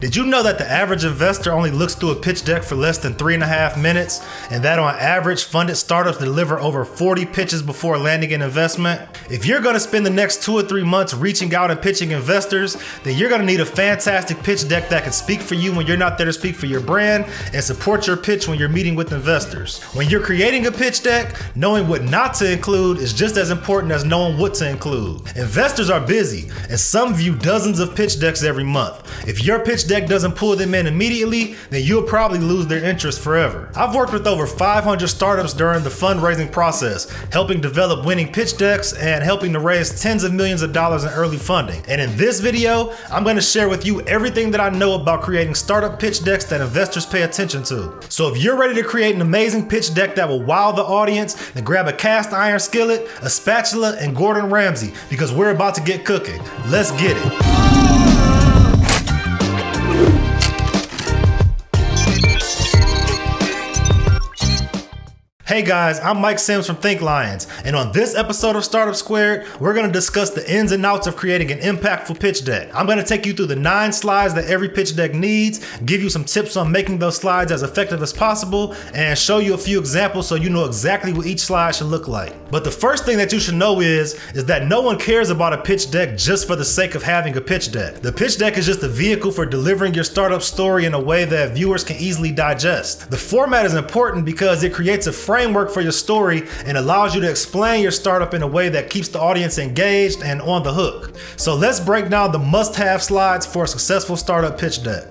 Did you know that the average investor only looks through a pitch deck for less than 3.5 minutes, and that on average, funded startups deliver over 40 pitches before landing an investment? If you're going to spend the next 2 or 3 months reaching out and pitching investors, then you're going to need a fantastic pitch deck that can speak for you when you're not there to speak for your brand and support your pitch when you're meeting with investors. When you're creating a pitch deck, knowing what not to include is just as important as knowing what to include. Investors are busy, and some view dozens of pitch decks every month. If your pitch deck doesn't pull them in immediately, then you'll probably lose their interest forever. I've worked with over 500 startups during the fundraising process, helping develop winning pitch decks and helping to raise tens of millions of dollars in early funding. And in this video, I'm going to share with you everything that I know about creating startup pitch decks that investors pay attention to. So if you're ready to create an amazing pitch deck that will wow the audience, then grab a cast iron skillet, a spatula, and Gordon Ramsay, because we're about to get cooking. Let's get it. Hey guys, I'm Mike Sims from ThinkLions, and on this episode of Startup Squared, we're going to discuss the ins and outs of creating an impactful pitch deck. I'm going to take you through the 9 slides that every pitch deck needs, give you some tips on making those slides as effective as possible, and show you a few examples so you know exactly what each slide should look like. But the first thing that you should know is that no one cares about a pitch deck just for the sake of having a pitch deck. The pitch deck is just a vehicle for delivering your startup story in a way that viewers can easily digest. The format is important because it creates a framework for your story and allows you to explain your startup in a way that keeps the audience engaged and on the hook. So let's break down the must-have slides for a successful startup pitch deck.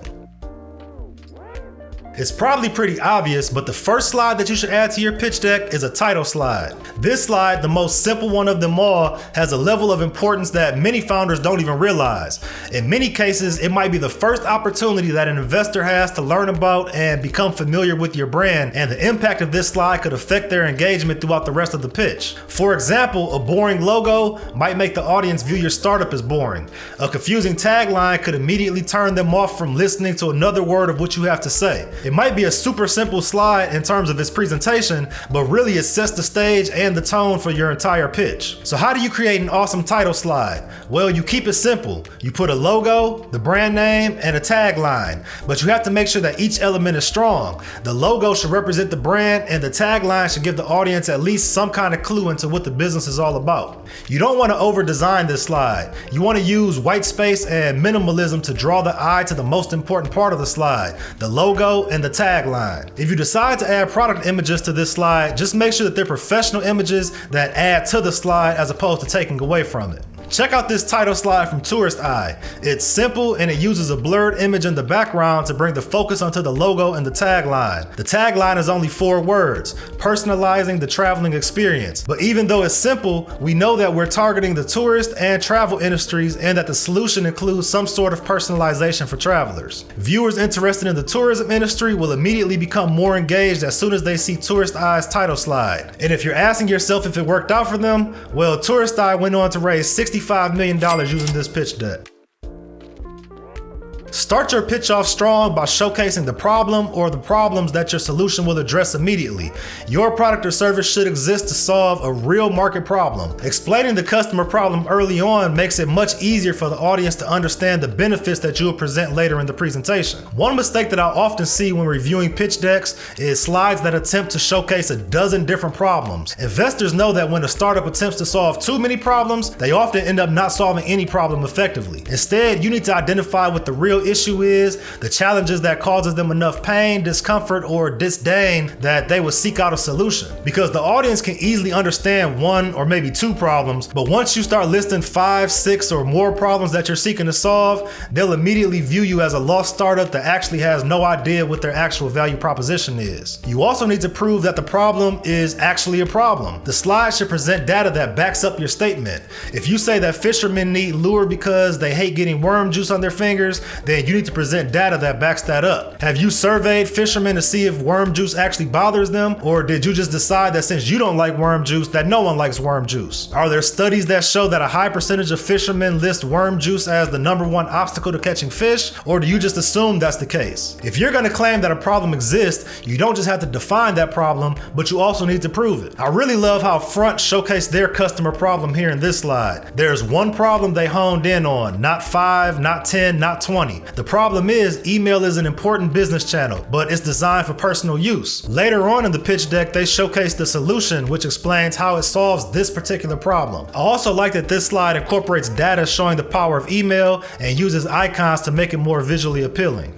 It's probably pretty obvious, but the first slide that you should add to your pitch deck is a title slide. This slide, the most simple one of them all, has a level of importance that many founders don't even realize. In many cases, it might be the first opportunity that an investor has to learn about and become familiar with your brand, and the impact of this slide could affect their engagement throughout the rest of the pitch. For example, a boring logo might make the audience view your startup as boring. A confusing tagline could immediately turn them off from listening to another word of what you have to say. It might be a super simple slide in terms of its presentation, but really it sets the stage and the tone for your entire pitch. So how do you create an awesome title slide? Well, you keep it simple. You put a logo, the brand name, and a tagline, but you have to make sure that each element is strong. The logo should represent the brand, and the tagline should give the audience at least some kind of clue into what the business is all about. You don't want to over-design this slide. You want to use white space and minimalism to draw the eye to the most important part of the slide, the logo and the tagline. If you decide to add product images to this slide, just make sure that they're professional images that add to the slide as opposed to taking away from it. Check out this title slide from Tourist Eye. It's simple and it uses a blurred image in the background to bring the focus onto the logo and the tagline. The tagline is only 4 words, personalizing the traveling experience. But even though it's simple, we know that we're targeting the tourist and travel industries and that the solution includes some sort of personalization for travelers. Viewers interested in the tourism industry will immediately become more engaged as soon as they see Tourist Eye's title slide. And if you're asking yourself if it worked out for them, well, Tourist Eye went on to raise $65 million using this pitch deck. Start your pitch off strong by showcasing the problem or the problems that your solution will address immediately. Your product or service should exist to solve a real market problem. Explaining the customer problem early on makes it much easier for the audience to understand the benefits that you will present later in the presentation. One mistake that I often see when reviewing pitch decks is slides that attempt to showcase a dozen different problems. Investors know that when a startup attempts to solve too many problems, they often end up not solving any problem effectively. Instead, you need to identify what the real issue is, the challenges that causes them enough pain, discomfort, or disdain that they will seek out a solution. Because the audience can easily understand 1 or maybe 2 problems, but once you start listing 5, 6, or more problems that you're seeking to solve, they'll immediately view you as a lost startup that actually has no idea what their actual value proposition is. You also need to prove that the problem is actually a problem. The slide should present data that backs up your statement. If you say that fishermen need lure because they hate getting worm juice on their fingers, then you need to present data that backs that up. Have you surveyed fishermen to see if worm juice actually bothers them? Or did you just decide that since you don't like worm juice, that no one likes worm juice? Are there studies that show that a high percentage of fishermen list worm juice as the #1 obstacle to catching fish? Or do you just assume that's the case? If you're going to claim that a problem exists, you don't just have to define that problem, but you also need to prove it. I really love how Front showcased their customer problem here in this slide. There's one problem they honed in on, not 5, not 10, not 20. funny. The problem is, email is an important business channel, but it's designed for personal use. Later on in the pitch deck, they showcase the solution, which explains how it solves this particular problem. I also like that this slide incorporates data showing the power of email and uses icons to make it more visually appealing.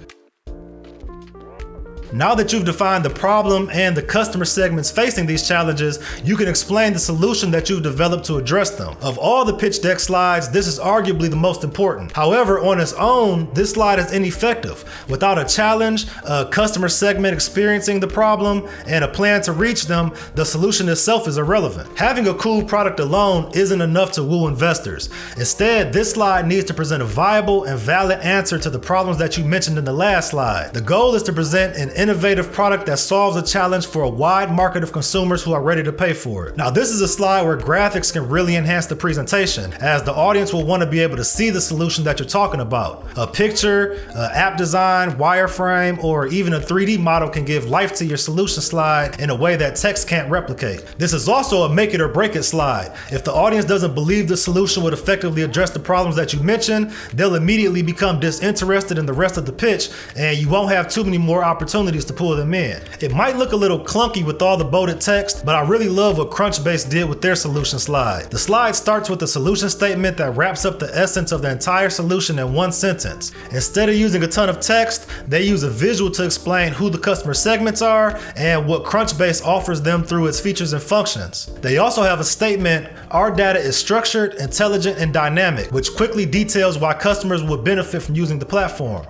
Now that you've defined the problem and the customer segments facing these challenges, you can explain the solution that you've developed to address them. Of all the pitch deck slides, this is arguably the most important. However, on its own, this slide is ineffective. Without a challenge, a customer segment experiencing the problem, and a plan to reach them, the solution itself is irrelevant. Having a cool product alone isn't enough to woo investors. Instead, this slide needs to present a viable and valid answer to the problems that you mentioned in the last slide. The goal is to present an innovative product that solves a challenge for a wide market of consumers who are ready to pay for it. Now, this is a slide where graphics can really enhance the presentation, as the audience will want to be able to see the solution that you're talking about. A picture, app design, wireframe, or even a 3D model can give life to your solution slide in a way that text can't replicate. This is also a make it or break it slide. If the audience doesn't believe the solution would effectively address the problems that you mentioned, they'll immediately become disinterested in the rest of the pitch, and you won't have too many more opportunities to pull them in. It might look a little clunky with all the bolded text, but I really love what Crunchbase did with their solution slide. The slide starts with a solution statement that wraps up the essence of the entire solution in one sentence. Instead of using a ton of text, they use a visual to explain who the customer segments are and what Crunchbase offers them through its features and functions. They also have a statement, "Our data is structured, intelligent, and dynamic," which quickly details why customers would benefit from using the platform.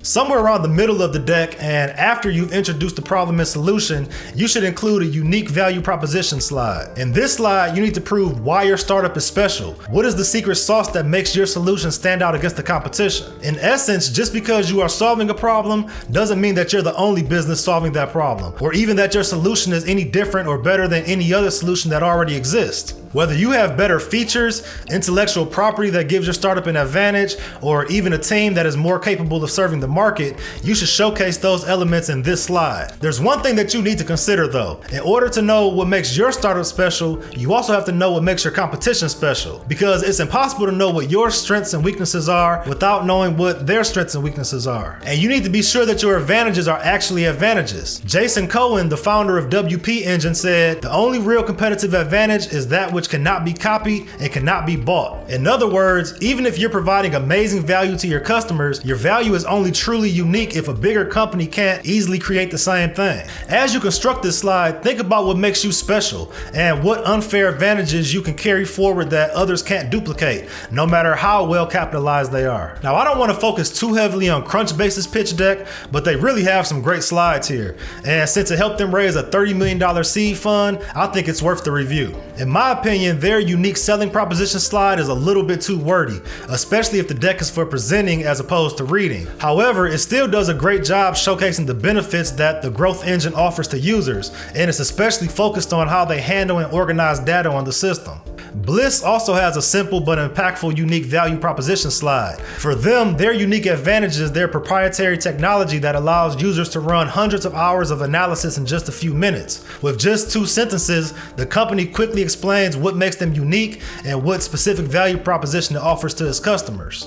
Somewhere around the middle of the deck, and after you've introduced the problem and solution, you should include a unique value proposition slide. In this slide, you need to prove why your startup is special. What is the secret sauce that makes your solution stand out against the competition? In essence, just because you are solving a problem doesn't mean that you're the only business solving that problem, or even that your solution is any different or better than any other solution that already exists. Whether you have better features, intellectual property that gives your startup an advantage, or even a team that is more capable of serving the market, you should showcase those elements in this slide. There's one thing that you need to consider though. In order to know what makes your startup special, you also have to know what makes your competition special, because it's impossible to know what your strengths and weaknesses are without knowing what their strengths and weaknesses are. And you need to be sure that your advantages are actually advantages. Jason Cohen, the founder of WP Engine, said, "The only real competitive advantage is that which cannot be copied and cannot be bought." In other words, even if you're providing amazing value to your customers, your value is only truly unique if a bigger company can't easily create the same thing. As you construct this slide, think about what makes you special and what unfair advantages you can carry forward that others can't duplicate, no matter how well capitalized they are. Now, I don't want to focus too heavily on Crunchbase's pitch deck, but they really have some great slides here. And since it helped them raise a $30 million seed fund, I think it's worth the review. In my opinion, their unique selling proposition slide is a little bit too wordy, especially if the deck is for presenting as opposed to reading. However, it still does a great job showcasing the benefits that the growth engine offers to users, and it's especially focused on how they handle and organize data on the system. Bliss also has a simple but impactful unique value proposition slide. For them, their unique advantage is their proprietary technology that allows users to run hundreds of hours of analysis in just a few minutes. With just 2 sentences, the company quickly explains what makes them unique and what specific value proposition it offers to its customers.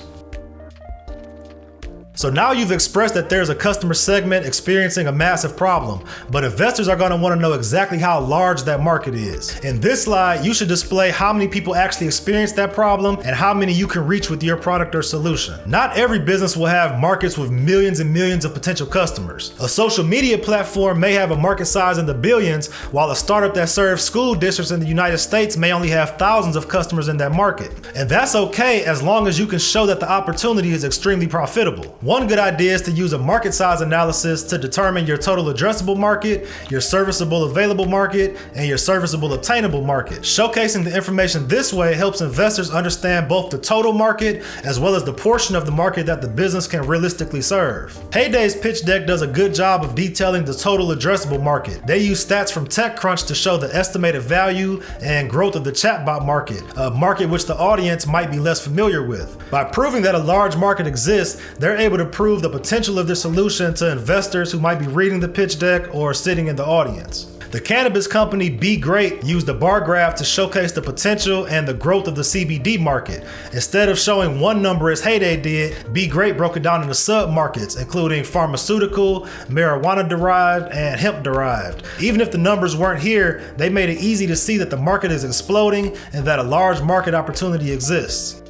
So now you've expressed that there's a customer segment experiencing a massive problem, but investors are going to want to know exactly how large that market is. In this slide, you should display how many people actually experience that problem and how many you can reach with your product or solution. Not every business will have markets with millions and millions of potential customers. A social media platform may have a market size in the billions, while a startup that serves school districts in the United States may only have thousands of customers in that market. And that's okay as long as you can show that the opportunity is extremely profitable. One good idea is to use a market size analysis to determine your total addressable market, your serviceable available market, and your serviceable obtainable market. Showcasing the information this way helps investors understand both the total market as well as the portion of the market that the business can realistically serve. Heyday's pitch deck does a good job of detailing the total addressable market. They use stats from TechCrunch to show the estimated value and growth of the chatbot market, a market which the audience might be less familiar with. By proving that a large market exists, they're able to prove the potential of their solution to investors who might be reading the pitch deck or sitting in the audience. The cannabis company Be Great used a bar graph to showcase the potential and the growth of the CBD market. Instead of showing one number as Heyday did, Be Great broke it down into sub-markets, including pharmaceutical, marijuana-derived, and hemp-derived. Even if the numbers weren't here, they made it easy to see that the market is exploding and that a large market opportunity exists.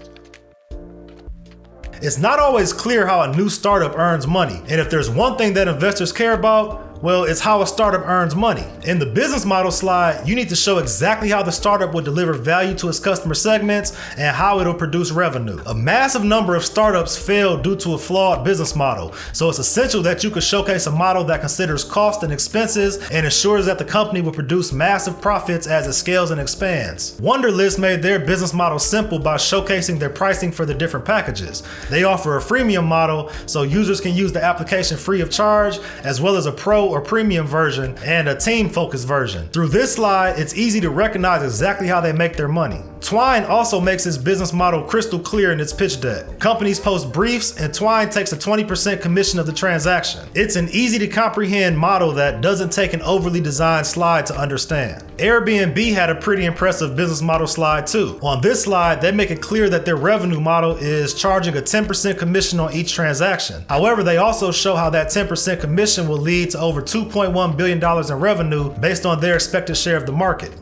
It's not always clear how a new startup earns money, and if there's one thing that investors care about, well, it's how a startup earns money. In the business model slide, you need to show exactly how the startup will deliver value to its customer segments and how it'll produce revenue. A massive number of startups fail due to a flawed business model, so it's essential that you can showcase a model that considers cost and expenses and ensures that the company will produce massive profits as it scales and expands. Wunderlist made their business model simple by showcasing their pricing for the different packages. They offer a freemium model so users can use the application free of charge, as well as a pro or premium version and a team-focused version. Through this slide, it's easy to recognize exactly how they make their money. Twine also makes its business model crystal clear in its pitch deck. Companies post briefs and Twine takes a 20% commission of the transaction. It's an easy to comprehend model that doesn't take an overly designed slide to understand. Airbnb had a pretty impressive business model slide too. On this slide, they make it clear that their revenue model is charging a 10% commission on each transaction. However, they also show how that 10% commission will lead to over $2.1 billion in revenue based on their expected share of the market.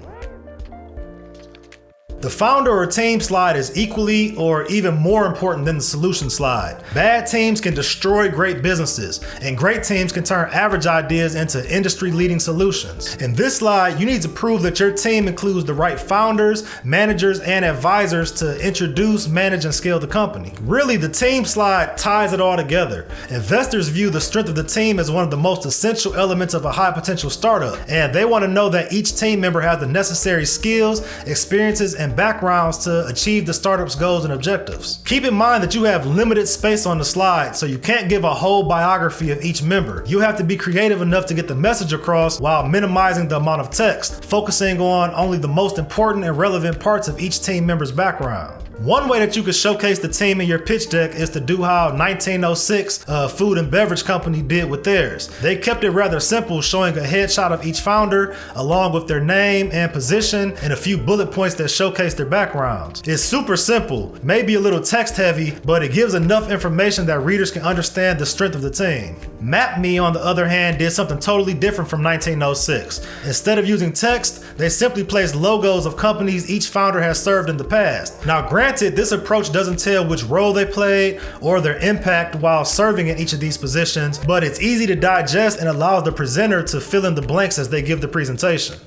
The founder or team slide is equally or even more important than the solution slide. Bad teams can destroy great businesses, and great teams can turn average ideas into industry-leading solutions. In this slide, you need to prove that your team includes the right founders, managers, and advisors to introduce, manage, and scale the company. Really, the team slide ties it all together. Investors view the strength of the team as one of the most essential elements of a high-potential startup, and they want to know that each team member has the necessary skills, experiences, and backgrounds to achieve the startup's goals and objectives. Keep in mind that you have limited space on the slide, so you can't give a whole biography of each member. You have to be creative enough to get the message across while minimizing the amount of text, focusing on only the most important and relevant parts of each team member's background. One way that you could showcase the team in your pitch deck is to do how 1906, a food and beverage company, did with theirs. They kept it rather simple, showing a headshot of each founder, along with their name and position, and a few bullet points that showcase their backgrounds. It's super simple, maybe a little text heavy, but it gives enough information that readers can understand the strength of the team. MapMe, on the other hand, did something totally different from 1906. Instead of using text, they simply placed logos of companies each founder has served in the past. Now, granted, this approach doesn't tell which role they played or their impact while serving in each of these positions, but it's easy to digest and allows the presenter to fill in the blanks as they give the presentation.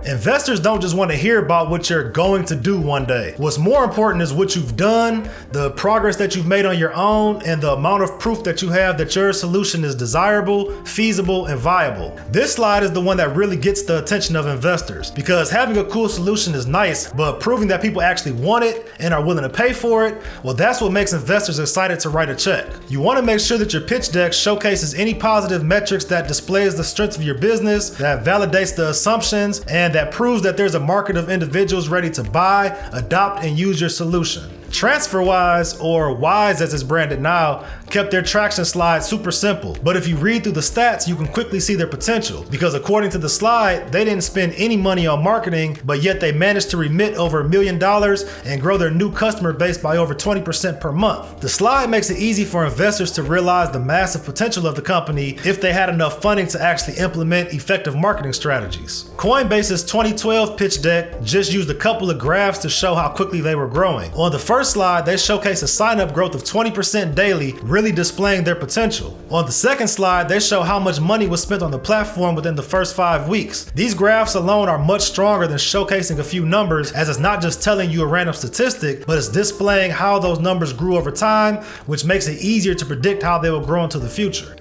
Investors don't just want to hear about what you're going to do one day. What's more important is what you've done, the progress that you've made on your own, and the amount of proof that you have that your solution is desirable, feasible, and viable. This slide is the one that really gets the attention of investors, because having a cool solution is nice, but proving that people actually want it and are willing to pay for it, well, that's what makes investors excited to write a check. You want to make sure that your pitch deck showcases any positive metrics that displays the strength of your business, that validates the assumptions, and that proves that there's a market of individuals ready to buy, adopt, and use your solution. TransferWise, or Wise as it's branded now, kept their traction slide super simple. But if you read through the stats, you can quickly see their potential. Because according to the slide, they didn't spend any money on marketing, but yet they managed to remit over $1 million and grow their new customer base by over 20% per month. The slide makes it easy for investors to realize the massive potential of the company if they had enough funding to actually implement effective marketing strategies. Coinbase's 2012 pitch deck just used a couple of graphs to show how quickly they were growing. On the first slide, they showcase a sign-up growth of 20% daily, really displaying their potential. On the second slide, they show how much money was spent on the platform within the first 5 weeks. These graphs alone are much stronger than showcasing a few numbers, as it's not just telling you a random statistic, but it's displaying how those numbers grew over time, which makes it easier to predict how they will grow into the future.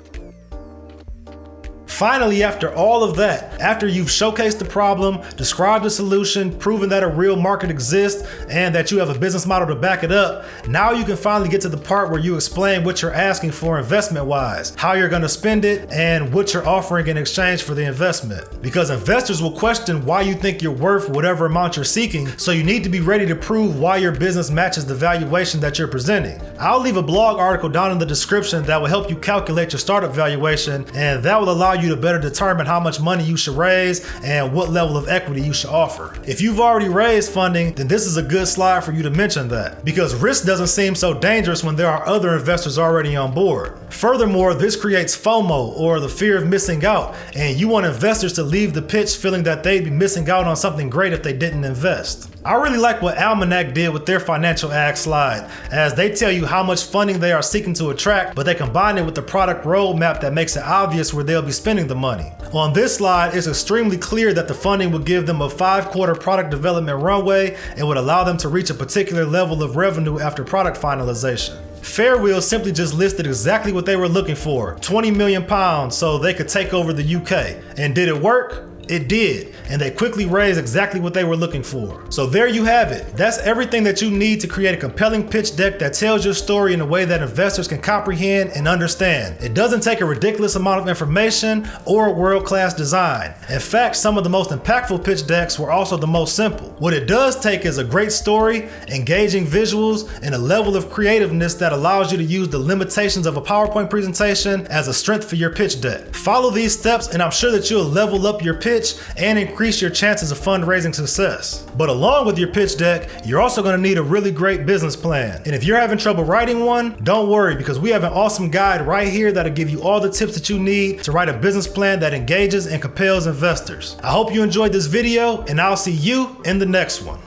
Finally, after all of that, after you've showcased the problem, described the solution, proven that a real market exists, and that you have a business model to back it up, now you can finally get to the part where you explain what you're asking for investment-wise, how you're going to spend it, and what you're offering in exchange for the investment. Because investors will question why you think you're worth whatever amount you're seeking, so you need to be ready to prove why your business matches the valuation that you're presenting. I'll leave a blog article down in the description that will help you calculate your startup valuation, and that will allow you you to better determine how much money you should raise and what level of equity you should offer. If you've already raised funding, then this is a good slide for you to mention that, because risk doesn't seem so dangerous when there are other investors already on board. Furthermore, this creates FOMO, or the fear of missing out, and you want investors to leave the pitch feeling that they'd be missing out on something great if they didn't invest. I really like what Almanac did with their financial ag slide, as they tell you how much funding they are seeking to attract, but they combine it with the product roadmap that makes it obvious where they'll be spending the money. On this slide, it's extremely clear that the funding will give them a 5-quarter product development runway and would allow them to reach a particular level of revenue after product finalization. Fairwheel simply just listed exactly what they were looking for, £20 million, so they could take over the UK. And did it work? It did, and they quickly raised exactly what they were looking for. So there you have it. That's everything that you need to create a compelling pitch deck that tells your story in a way that investors can comprehend and understand. It doesn't take a ridiculous amount of information or a world-class design. In fact, some of the most impactful pitch decks were also the most simple. What it does take is a great story, engaging visuals, and a level of creativeness that allows you to use the limitations of a PowerPoint presentation as a strength for your pitch deck. Follow these steps and I'm sure that you'll level up your pitch and increase your chances of fundraising success. But along with your pitch deck, you're also going to need a really great business plan. And if you're having trouble writing one, don't worry, because we have an awesome guide right here that'll give you all the tips that you need to write a business plan that engages and compels investors. I hope you enjoyed this video, and I'll see you in the next one.